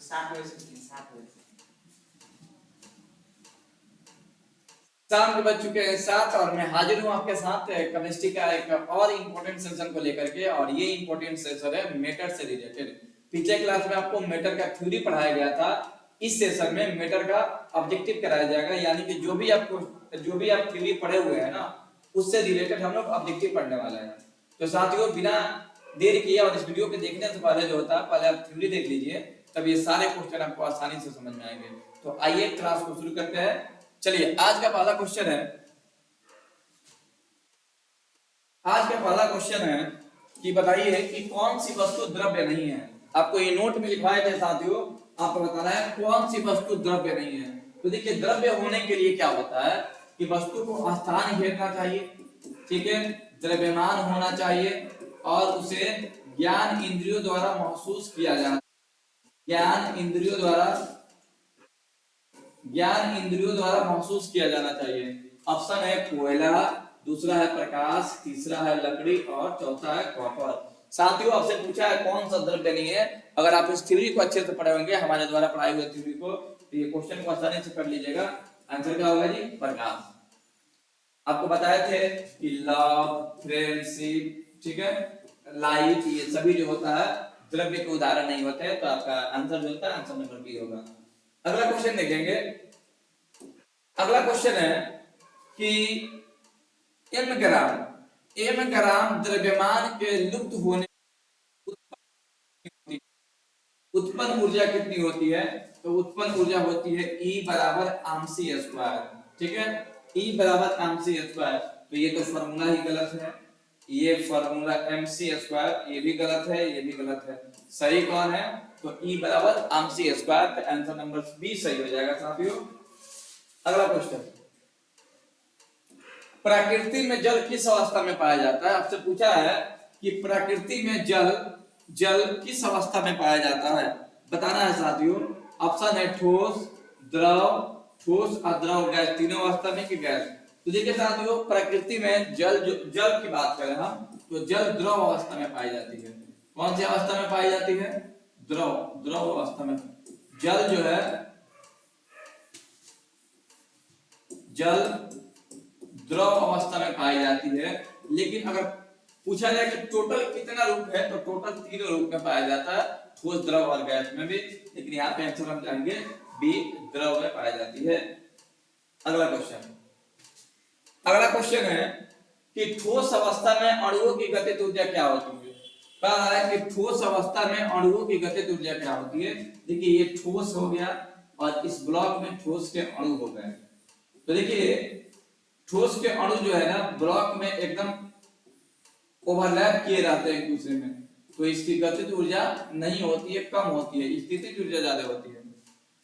शाम के बज चुके हैं 7 और मैं हाजिर हूं आपके साथ केमिस्ट्री का एक और इम्पोर्टेंट सेशन को लेकर के। और ये इम्पोर्टेंट सेशन है मेटर से रिलेटेड। पिछले क्लास में आपको मेटर का थ्योरी पढ़ाया गया था। इस सेशन में मेटर का ऑब्जेक्टिव कराया जाएगा, यानी कि जो भी आप थ्योरी पढ़े हुए हैं ना, उससे रिलेटेड हम लोग ऑब्जेक्टिव पढ़ने वाले हैं। तो साथियों, बिना देर किए और इस वीडियो को देखने से पहले जो होता है, पहले आप थ्योरी देख लीजिए, तब ये सारे क्वेश्चन आपको आसानी से समझ में आएंगे। तो आइए क्लास को शुरू करते हैं। चलिए, आज का पहला क्वेश्चन है कि बताइए कि कौन सी वस्तु द्रव्य नहीं है। आपको ये नोट में लिखवाए थे साथियों, आपको बताना है कौन सी वस्तु द्रव्य नहीं है। तो देखिए, द्रव्य होने के लिए क्या होता है कि वस्तु को स्थान घेरना चाहिए, ठीक है, द्रव्यमान होना चाहिए और उसे ज्ञान इंद्रियों द्वारा महसूस किया जाना, ज्ञान इंद्रियों द्वारा महसूस किया जाना चाहिए। ऑप्शन है कोयला, दूसरा है प्रकाश, तीसरा है लकड़ी और चौथा है कॉपर। साथियों, आपसे पूछा है कौन सा द्रव्य नहीं है। अगर आप इस थ्योरी को अच्छे से पढ़े होंगे, हमारे द्वारा पढ़ाई हुई थ्योरी को, तो ये क्वेश्चन को आसानी से कर लीजिएगा। आंसर क्या होगा जी? प्रकाश। आपको बताए थे कि लव, फ्रेंडशिप, ठीक है, लाइट, ये सभी जो होता है द्रव्य के उदाहरण नहीं होते हैं। तो आपका आंसर जो होता है आंसर नंबर बी होगा। अगला क्वेश्चन देखेंगे। अगला क्वेश्चन है कि एम ग्राम द्रव्यमान के लुप्त होने उत्पन्न ऊर्जा कितनी होती है? तो उत्पन्न ऊर्जा होती है E बराबर आमसी स्क्वायर, ठीक है, E बराबर आमसी स्क्वायर। तो ये तो फॉर्मूला ही गलत है, ये फॉर्मूला mc स्क्वायर, ये भी गलत है, ये भी गलत है। सही कौन है? तो E बराबर आमसी स्क्वायर। तो आंसर नंबर बी सही हो जाएगा साथियों। अगला क्वेश्चन, प्रकृति में जल किस अवस्था में पाया जाता है? आपसे पूछा है कि प्रकृति में जल किस अवस्था में पाया जाता है, बताना है साथियों। ऑप्शन है ठोस, ठोस और द्रव, गैस, तीनों अवस्था में कि गैस। तो देखिए साथियों, प्रकृति में जल की बात करें हम, तो जल द्रव अवस्था में पाई जाती है। कौन सी अवस्था में पाई जाती है? द्रव अवस्था में। जल जो है, जल द्रव अवस्था में पाई जाती है। लेकिन अगर पूछा जाए कि टोटल कितना रूप है, तो टोटल तीनों रूप में पाया जाता है, ठोस, द्रव और गैस में भी। लेकिन यहाँ पे आंसर हम जाएंगे बी, द्रव में पाई जाती है। अगला क्वेश्चन है कि ठोस अवस्था में अणुओं की गतिज ऊर्जा क्या होती है? कहा है कि ठोस अवस्था में अणुओं की गतिज ऊर्जा क्या होती है। देखिए, ये ठोस हो गया और इस ब्लॉक में ठोस के अणु हो गए। तो देखिए, ठोस के अणु जो है ना, ब्लॉक में एकदम ओवरलैप किए रहते हैं एक दूसरे में, तो इसकी गतिज ऊर्जा नहीं होती है, कम होती है, स्थितिज ऊर्जा ज्यादा होती है।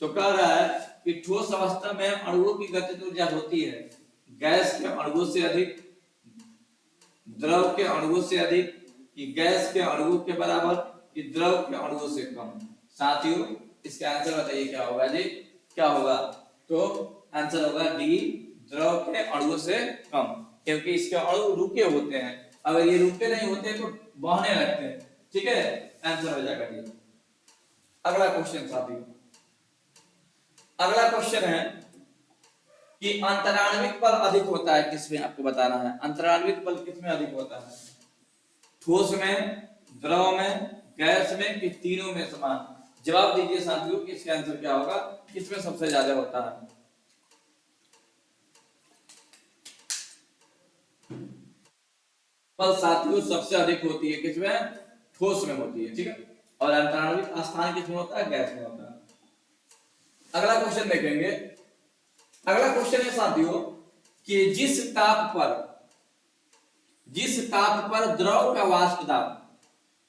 तो कह रहा है कि ठोस अवस्था में अणुओं की गतिज ऊर्जा होती है गैस के अणुओं से अधिक, द्रव के अणुओं से अधिक, कि गैस के अणुओं के बराबर, कि द्रव के अणुओं से कम। साथियों, इसका आंसर बताइए क्या होगा जी? क्या होगा? तो आंसर होगा डी, द्रव के अणुओं से कम, क्योंकि इसके अणु रुके होते हैं। अगर ये रुके नहीं होते तो बहने लगते हैं, ठीक है, आंसर हो जाएगा डी। अगला क्वेश्चन साथियों, अगला क्वेश्चन है कि अंतराण्विक बल अधिक होता है किसमें? आपको बताना है अंतराण्विक बल किसमें अधिक होता है, ठोस में, द्रव में, गैस में, कि तीनों में समान? जवाब दीजिए साथियों कि इसका आंसर क्या होगा, किसमें सबसे ज्यादा होता है? बल साथियों सबसे अधिक होती है किसमें? ठोस में होती है, ठीक है, और अंतराण्विक स्थान किसमें होता है? गैस में होता है। अगला क्वेश्चन देखेंगे। अगला क्वेश्चन है साथियों कि जिस ताप पर द्रव का वाष्प दाब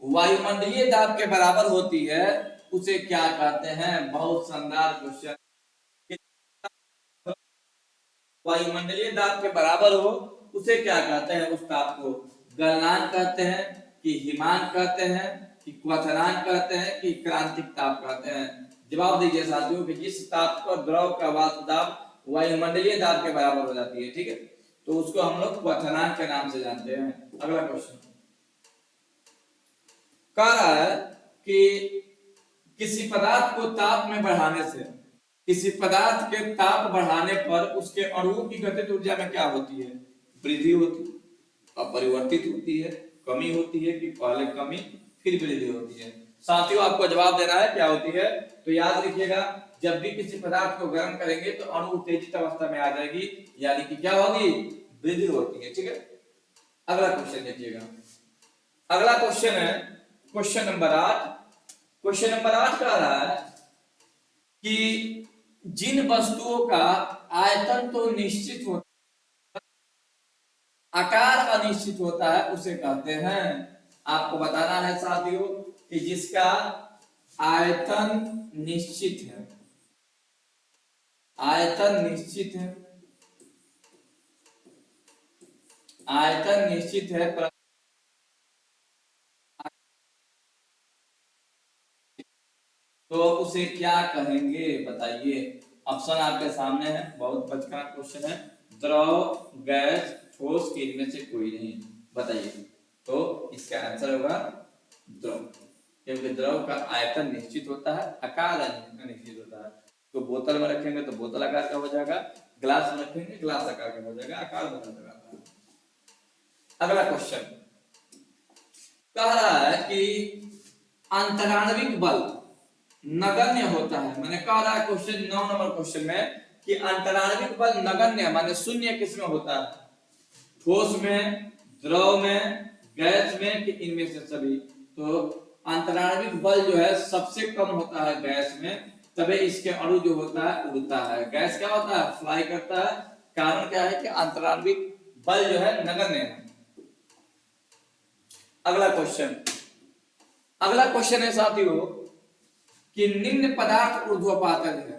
वायुमंडलीय दाब के बराबर होती है, उसे क्या कहते हैं? बहुत शानदार क्वेश्चन। वायुमंडलीय दाब के बराबर हो, उसे क्या कहते हैं? उस ताप को गलनांक कहते हैं, कि हिमांक कहते हैं, कि क्वथनांक कहते हैं, कि क्रांतिक ताप कहते हैं? जवाब दीजिए साथियों कि जिस ताप पर द्रव का वाष्प दाब वायुमंडलीय दाब के बराबर हो जाती है, ठीक है, तो उसको हम लोग क्वथनांक के नाम से जानते हैं। अगला क्वेश्चन कह रहा है कि किसी पदार्थ को ताप में बढ़ाने से, किसी पदार्थ के ताप बढ़ाने पर उसके अणुओं की गतिज ऊर्जा में क्या होती है? वृद्धि होती है, अपरिवर्तित होती है, कमी होती है, कि पहले कमी फिर वृद्धि होती है। साथियों आपको जवाब देना है क्या होती है, तो याद रखिएगा जब भी किसी पदार्थ को गर्म करेंगे तो अणु उत्तेजित अवस्था में आ जाएगी, यानी कि क्या होगी? वृद्धि होती है। ठीक है, अगला क्वेश्चन देखिएगा। अगला क्वेश्चन है क्वेश्चन नंबर 8। क्वेश्चन नंबर 8 कह रहा है कि जिन वस्तुओं का आयतन तो निश्चित होता, आकार अनिश्चित होता है, उसे कहते हैं, आपको बताना है साथियों कि जिसका आयतन निश्चित है, आयतन निश्चित है, आयतन निश्चित है पर तो उसे क्या कहेंगे बताइए। ऑप्शन आपके सामने है, बहुत बचकाना क्वेश्चन है। द्रव, गैस, ठोस, इनमें से कोई नहीं, बताइए। तो इसका आंसर होगा द्रव, क्योंकि द्रव का आयतन निश्चित होता है, आकार अनिश्चित होता है। तो बोतल में रखेंगे तो बोतल आकार का हो जाएगा, ग्लास में रखेंगे ग्लास आकार का हो जाएगा, आकार बदल जाएगा। अगला क्वेश्चन कह रहा है कि अंतराण्विक बल नगण्य होता है। मैंने कहा रहा है क्वेश्चन 9 नंबर क्वेश्चन में कि अंतराण्विक बल नगण्य माने शून्य किसमें होता है? ठोस में, द्रव में, गैस में, कि इनमें से सभी? तो अंतराण्विक बल जो है सबसे कम होता है गैस में, तभी इसके अणु जो होता है उड़ता है। गैस क्या होता है? फ्लाई करता है। कारण क्या है कि अंतराण्विक बल जो है नगण्य है। अगला क्वेश्चन, अगला क्वेश्चन है साथियों कि निम्न पदार्थ ऊर्ध्वपातज है।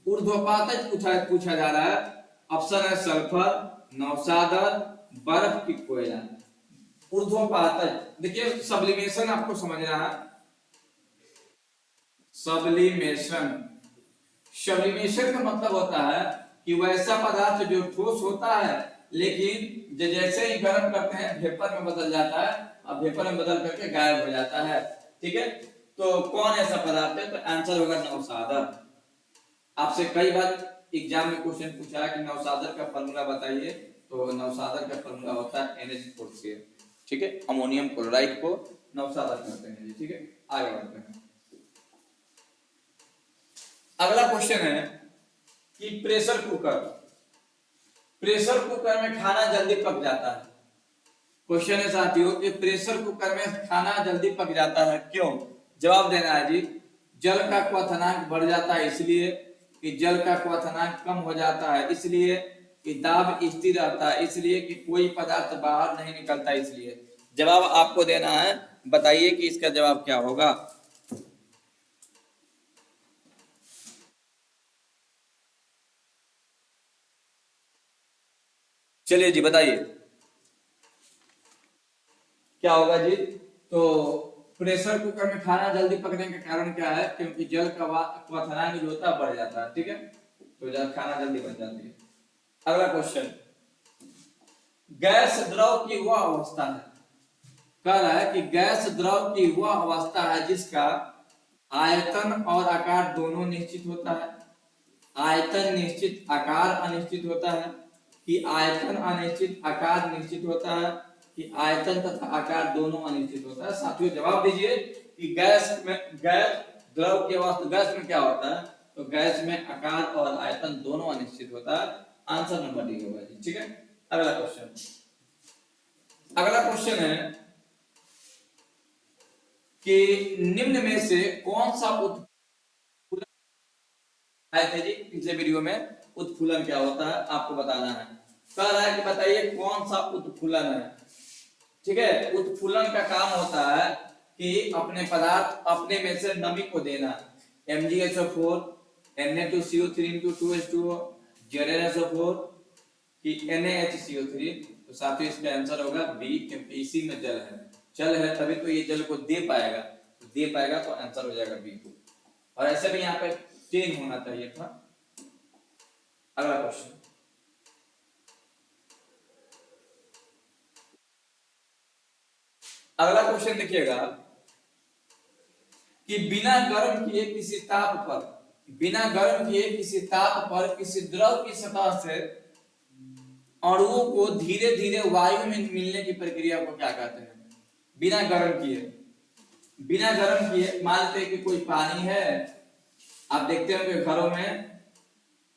ऊर्ध्वपातज पूछा जा रहा है। ऑप्शन है सल्फर, नौसादर, बर्फ की कोयला। ऊर्ध्वपातज देखिए, सब्लिमेशन आपको समझना है। सब्लिमेशन, सब्लिमेशन का मतलब होता है कि वैसा पदार्थ जो ठोस होता है लेकिन जैसे ही गर्म करते हैं वेपर में बदल जाता है, अब वेपर में बदल करके गायब हो जाता है। ठीक है, तो कौन ऐसा पदार्थ है? तो आंसर होगा नौसादर। आपसे कई बार एग्जाम में क्वेश्चन पूछा है कि नौसादर का फॉर्मूला बताइए, तो नौसादर का फॉर्मूला होता है NH4 ठीक है, अमोनियम क्लोराइड को नौसादर कहते हैं। ठीक है, आगे बढ़ते हैं। अगला क्वेश्चन है कि प्रेशर कुकर, प्रेशर कुकर में खाना जल्दी पक जाता है। क्वेश्चन है साथियों कि प्रेशर कुकर में खाना जल्दी पक जाता है, क्यों? जवाब देना है जी। जल का क्वथनांक बढ़ जाता है इसलिए, कि जल का क्वथनांक कम हो जाता है इसलिए, कि दाब स्थिर रहता है इसलिए, कि कोई पदार्थ बाहर नहीं निकलता इसलिए। जवाब आपको देना है, बताइए कि इसका जवाब क्या होगा। चलिए जी बताइए क्या होगा जी। तो प्रेशर कुकर में खाना जल्दी पकने का कारण क्या है? क्योंकि जल का क्वथनांक जो होता है बढ़ जाता है। ठीक है, तो जब खाना जल्दी बन जाती है। अगला क्वेश्चन, गैस द्रव की वह अवस्था है, कह रहा है कि गैस द्रव की वह अवस्था है जिसका आयतन और आकार दोनों निश्चित होता है। आयतन निश्चित, आकार अनिश्चित होता है, कि आयतन अनिश्चित, आकार निश्चित होता है, कि आयतन तथा आकार दोनों अनिश्चित होता है। साथियों जवाब दीजिए कि गैस में, गैस द्रव की अवस्था, गैस में क्या होता है? तो गैस में आकार और आयतन दोनों अनिश्चित होता है। आंसर नंबर डी होगा जी। ठीक है, अगला क्वेश्चन, अगला क्वेश्चन है कि निम्न में से कौन सा उत्फूलन आए थे जी पिछले वीडियो में? उत्फूलन क्या होता है आपको बताना है। कह रहा है कि बताइए कौन सा उत्फूलन है। ठीक है, उत्फूलन का काम होता है कि अपने पदार्थ अपने में से नमी को देना। MgSO4, Na2CO3 ZnSO4 कि NaHCO3। तो साथियों इसका आंसर होगा बी, क्योंकि इसी में जल है, जल है तभी तो ये जल को दे पाएगा, तो दे पाएगा तो आंसर हो जाएगा बी। और ऐसे भी यहाँ पे 10 होना चाहिए था। अगला क्वेश्चन, अगला क्वेश्चन देखिएगा कि बिना गर्म किए किसी ताप पर, बिना गर्म किए किसी ताप पर किसी द्रव की सतह से अणुओं को धीरे धीरे वायु में मिलने की प्रक्रिया को क्या कहते हैं? बिना गर्म किए, बिना गर्म किए। मान लेते हैं कि कोई पानी है, आप देखते होंगे घरों में,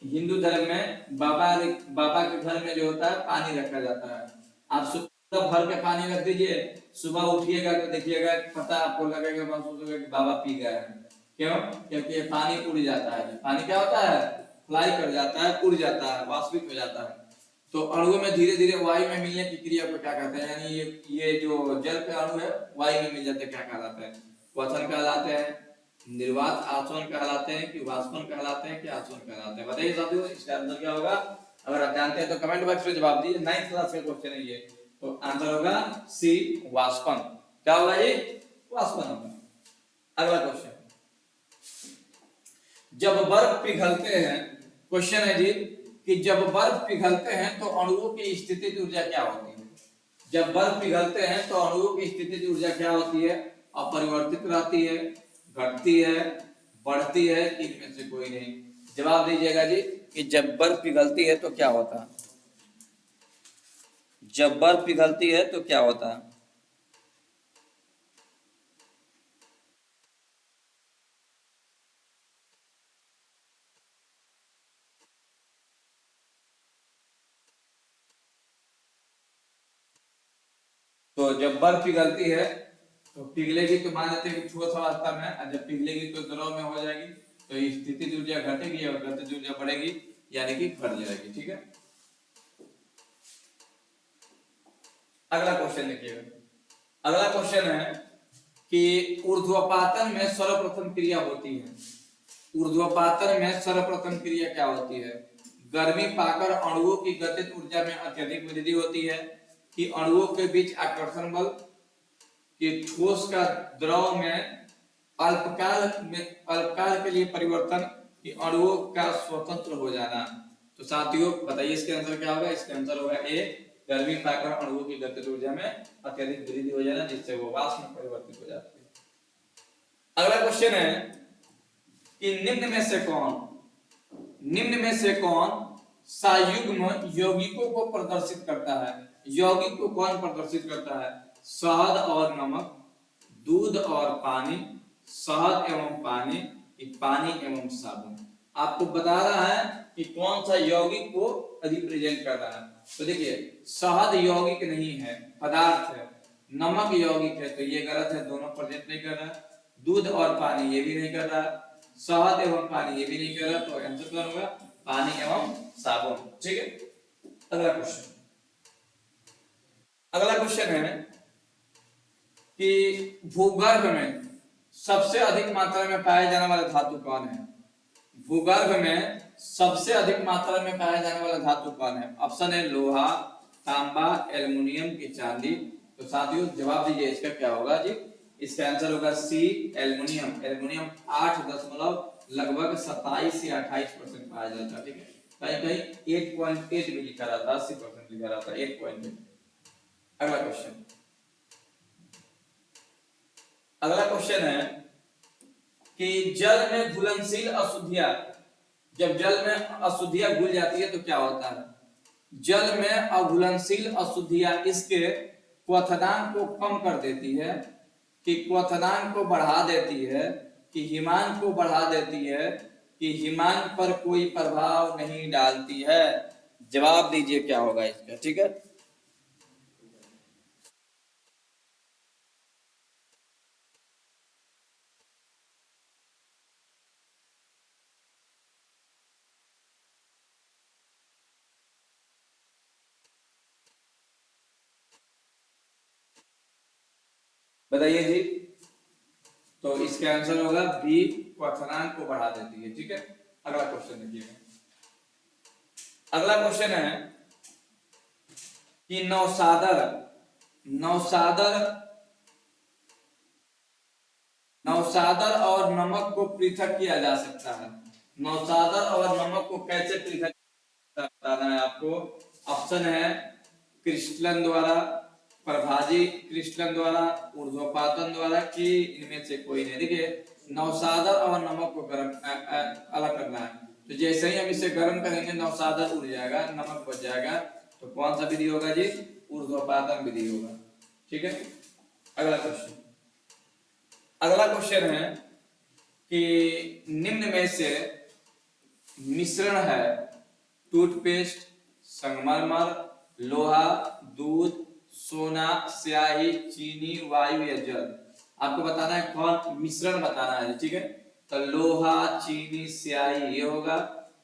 हिंदू धर्म में बाबा बाबा के घर में जो होता है पानी रखा जाता है। आप सुबह भर के पानी रख दीजिए, सुबह उठिएगा तो देखिएगा, पता आपको लगेगा, महसूस होगा कि बाबा पी गए हैं। क्यों? क्योंकि ये पानी उड़ जाता है। पानी क्या होता है? फ्लाई कर जाता है, उड़ जाता है, वाष्पित हो जाता है। तो अणुओं में धीरे धीरे वायु में मिलने की क्रिया को क्या कहते हैं? यानी ये जो जल के अणु है वायु में मिल जाते क्या कहलाते हैं? क्वथन कहलाते हैं, निर्वात आचरण कहलाते हैं, कि वाष्पन कहलाते हैं, कि आचरण कहलाते हैं? बताइए साथियों, इसका आंसर क्या होगा? अगर आप जानते हैं तो कमेंट बॉक्स में जवाब दीजिए। 9th क्लास का क्वेश्चन है ये, तो आंसर होगा सी, वाष्पन। क्या होगा ये? वाष्पन होगा। अगला क्वेश्चन, जब बर्फ पिघलते हैं, क्वेश्चन है जी कि जब बर्फ पिघलते हैं तो अणुओं की स्थितिज ऊर्जा क्या होती है? जब बर्फ पिघलते हैं तो अणुओं की स्थितिज ऊर्जा क्या होती है? अपरिवर्तित रहती है, घटती है, बढ़ती है, इनमें से कोई नहीं। जवाब दीजिएगा जी कि जब बर्फ पिघलती है तो क्या होता है? जब बर्फ पिघलती है तो क्या होता है? तो जब बर्फ पिघलती है तो पिघलेगी, तो मान लेते हैं कि ठोस अवस्था में, और जब पिघलेगी तो द्रव में हो जाएगी, तो स्थितिज ऊर्जा घटेगी और गतिज ऊर्जा बढ़ेगी, यानी कि घट जाएगी। ठीक है, अगला क्वेश्चन देखिएगा। अगला क्वेश्चन है कि ऊर्ध्वपातन में सर्वप्रथम क्रिया होती है। ऊर्ध्वपातन में सर्वप्रथम क्रिया क्या होती है? गर्मी पाकर अणुओं की गतिज ऊर्जा में अत्यधिक वृद्धि होती है, कि अणुओं के बीच आकर्षण बल, कि ठोस का द्रव में अल्पकाल के लिए परिवर्तन, कि अणुओं का स्वतंत्र हो जाना। तो साथियों बताइए इसके आंसर क्या होगा? इसका आंसर होगा ए, गर्मी पाकर अणुओं की गतिज ऊर्जा में अत्यधिक वृद्धि हो जाना, जिससे वो वाष्प में परिवर्तित हो जाती है। अगला क्वेश्चन है कि निम्न में से कौन सायुग्म यौगिकों को प्रदर्शित करता है? यौगिक को कौन प्रदर्शित करता है? शहद और नमक, दूध और पानी, शहद एवं पानी, पानी एवं साबुन। आपको बता रहा है कि कौन सा यौगिक को रिप्रेजेंट कर रहा है। तो देखिए, शहद यौगिक नहीं है, पदार्थ है। नमक यौगिक है, तो ये गलत है, दोनों प्रेजेंट नहीं कर रहा। दूध और पानी ये भी नहीं कर रहा, शहद एवं पानी ये भी नहीं कर रहा, तो आंसर क्या होगा? पानी एवं साबुन। ठीक है, अगला क्वेश्चन। अगला क्वेश्चन है कि भूगर्भ में सबसे अधिक मात्रा में पाया जाने वाला धातु कौन है? भूगर्भ में सबसे अधिक मात्रा में पाया जाने वाला धातु कौन है? ऑप्शन है लोहा, तांबा, एल्युमिनियम की चांदी। तो साथियों जवाब दीजिए इसका क्या होगा जी? इसका आंसर होगा सी, एल्युमिनियम। एल्युमिनियम 8 दशमलव लगभग 27 से 28% पाया जाता है। ठीक है, कहीं कहीं 8.8 भी लिखा रहता है, 80% लिखा रहता है, 8.8। अगला क्वेश्चन, अगला क्वेश्चन है कि जल में घुलनशील अशुद्धियां, जब जल में अशुद्धियां घुल जाती है तो क्या होता है? जल में अघुलनशील अशुद्धियां इसके क्वथनांक को कम कर देती है, कि क्वथनांक को बढ़ा देती है, कि हिमांक को बढ़ा देती है, कि हिमांक पर कोई प्रभाव नहीं डालती है? जवाब दीजिए क्या होगा इसका। ठीक है, बताइए जी। तो इसका आंसर होगा बी, क्वथनांक को बढ़ा देती है। ठीक है, अगला क्वेश्चन देखिएगा। अगला क्वेश्चन है कि नौसादर नौसादर नौसादर और नमक को पृथक किया जा सकता है। नौसादर और नमक को कैसे पृथक बताना है आपको? ऑप्शन है क्रिस्टलन द्वारा, प्रभाजी क्रिस्टलन द्वारा, ऊर्ध्वपातन द्वारा, कि इनमें से कोई नहीं। देखिए नौसादर और नमक को गर्म अलग करना है, तो जैसे ही हम इसे गर्म करेंगे नौसादर उड़ जाएगा, नमक बच जाएगा, तो कौन सा विधि होगा जी? ऊर्ध्वपातन विधि होगा। ठीक है, अगला क्वेश्चन। अगला क्वेश्चन है कि निम्न में से मिश्रण है टूथपेस्ट, संगमरमर, लोहा, दूध, सोना, स्याही, चीनी, वायु या जल। आपको बताना है कौन मिश्रण बताना है। ठीक है, तो लोहा, चीनी, स्याही ये होगा,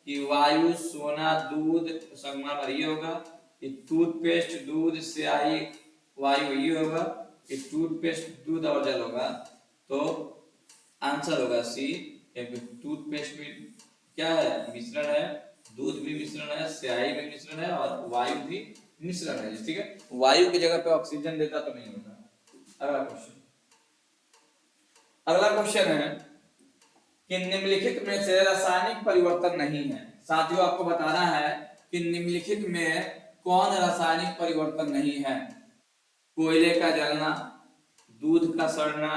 कि वायु, सोना, दूध, संगमरमर ये होगा, कि टूथपेस्ट, दूध, स्याही, वायु ये होगा, कि टूथपेस्ट, दूध और जल होगा। तो आंसर होगा सी, क्योंकि टूथपेस्ट भी क्या है? मिश्रण है, दूध भी मिश्रण है, स्याही भी मिश्रण है और वायु भी मिश्रण है। ठीक है, वायु की जगह पे ऑक्सीजन देता तो नहीं होता। अगला क्वेश्चन। अगला क्वेश्चन है कि निम्नलिखित में से रासायनिक परिवर्तन नहीं है। साथियों आपको बताना है कि निम्नलिखित में कौन रासायनिक परिवर्तन नहीं है। कोयले का जलना, दूध का सड़ना,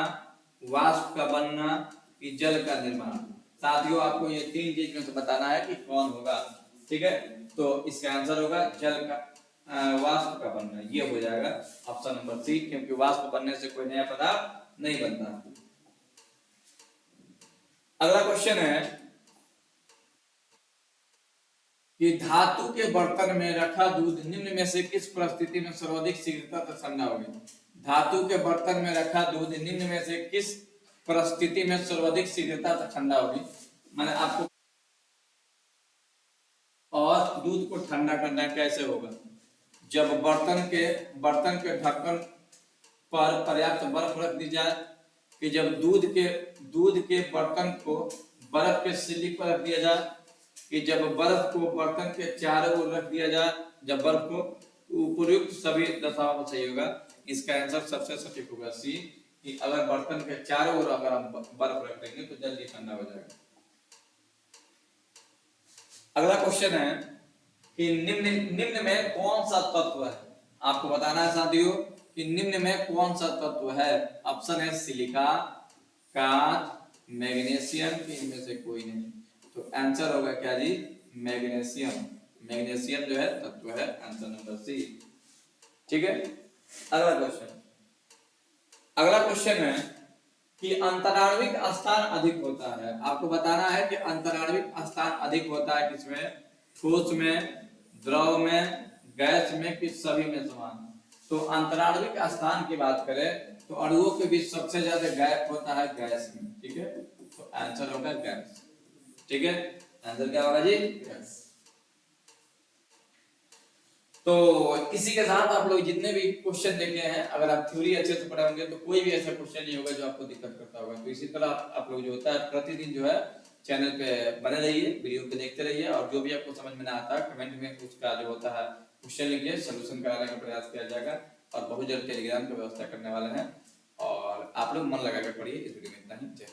वाष्प का बनना, कि जल का निर्माण। साथियों आपको ये तीन चीज में से बताना है कि कौन होगा। ठीक है, तो इसका आंसर होगा जल का वाष्प का बनना, ये हो जाएगा ऑप्शन नंबर सी, क्योंकि वाष्प बनने से कोई नया पदार्थ नहीं बनता। अगला क्वेश्चन है कि धातु के बर्तन में रखा दूध निम्न में से किस परिस्थिति में सर्वाधिक शीघ्रता से ठंडा होगी। धातु के बर्तन में रखा दूध निम्न में से किस परिस्थिति में सर्वाधिक शीघ्रता से ठंडा होगी। मैंने आपको, और दूध को ठंडा करना कैसे होगा? जब बर्तन के ढक्कन पर पर्याप्त बर्फ रख दी जाए, कि जब दूध के बर्तन को बर्फ के सिल्ली पर रख दिया जाए, कि जब बर्फ को बर्तन के चारों ओर रख दिया जाए, जब बर्फ को उपयुक्त सभी दशाओं में सही होगा। इसका आंसर सबसे सटीक होगा सी, कि अगर बर्तन के चारों ओर अगर हम बर्फ रख देंगे तो जल्दी ठंडा हो जाएगा। अगला क्वेश्चन है कि निम्न में कौन सा तत्व है। आपको बताना है साथियों कि निम्न में कौन सा तत्व है। ऑप्शन है सिलिका, कांच, मैग्नीशियम, इनमें से कोई नहीं। तो आंसर होगा क्या जी? मैग्नीशियम। मैग्नीशियम जो है तत्व है, आंसर नंबर सी। ठीक है, अगला क्वेश्चन है कि अंतराण्विक स्थान अधिक होता है। आपको बताना है कि अंतराण्विक स्थान अधिक होता है किसमें? ठोस में, द्रव में, गैस में, कि सभी में समान। तो अंतराण्विक स्थान की बात करें तो अणुओं के बीच सबसे ज्यादा गैप होता है गैस में। ठीक है, तो आंसर होगा गैस। ठीक है, आंसर क्या होगा जी? गैस। तो इसी के साथ आप लोग जितने भी क्वेश्चन देखे हैं, अगर आप थ्योरी अच्छे से पढ़े होंगे तो कोई भी ऐसा क्वेश्चन नहीं होगा जो आपको दिक्कत करता होगा। तो इसी तरह आप लोग जो होता है प्रतिदिन जो है चैनल पे बने रहिए, वीडियो को देखते रहिए, और जो भी आपको समझ में ना आता है कमेंट में उसका जो होता है क्वेश्चन लिखिए, सोल्यूशन कराने का प्रयास किया जाएगा। और बहुत जल्द टेलीग्राम की व्यवस्था करने वाले हैं, और आप लोग मन लगा कर पढ़िए। इस वीडियो में इतना ही। जय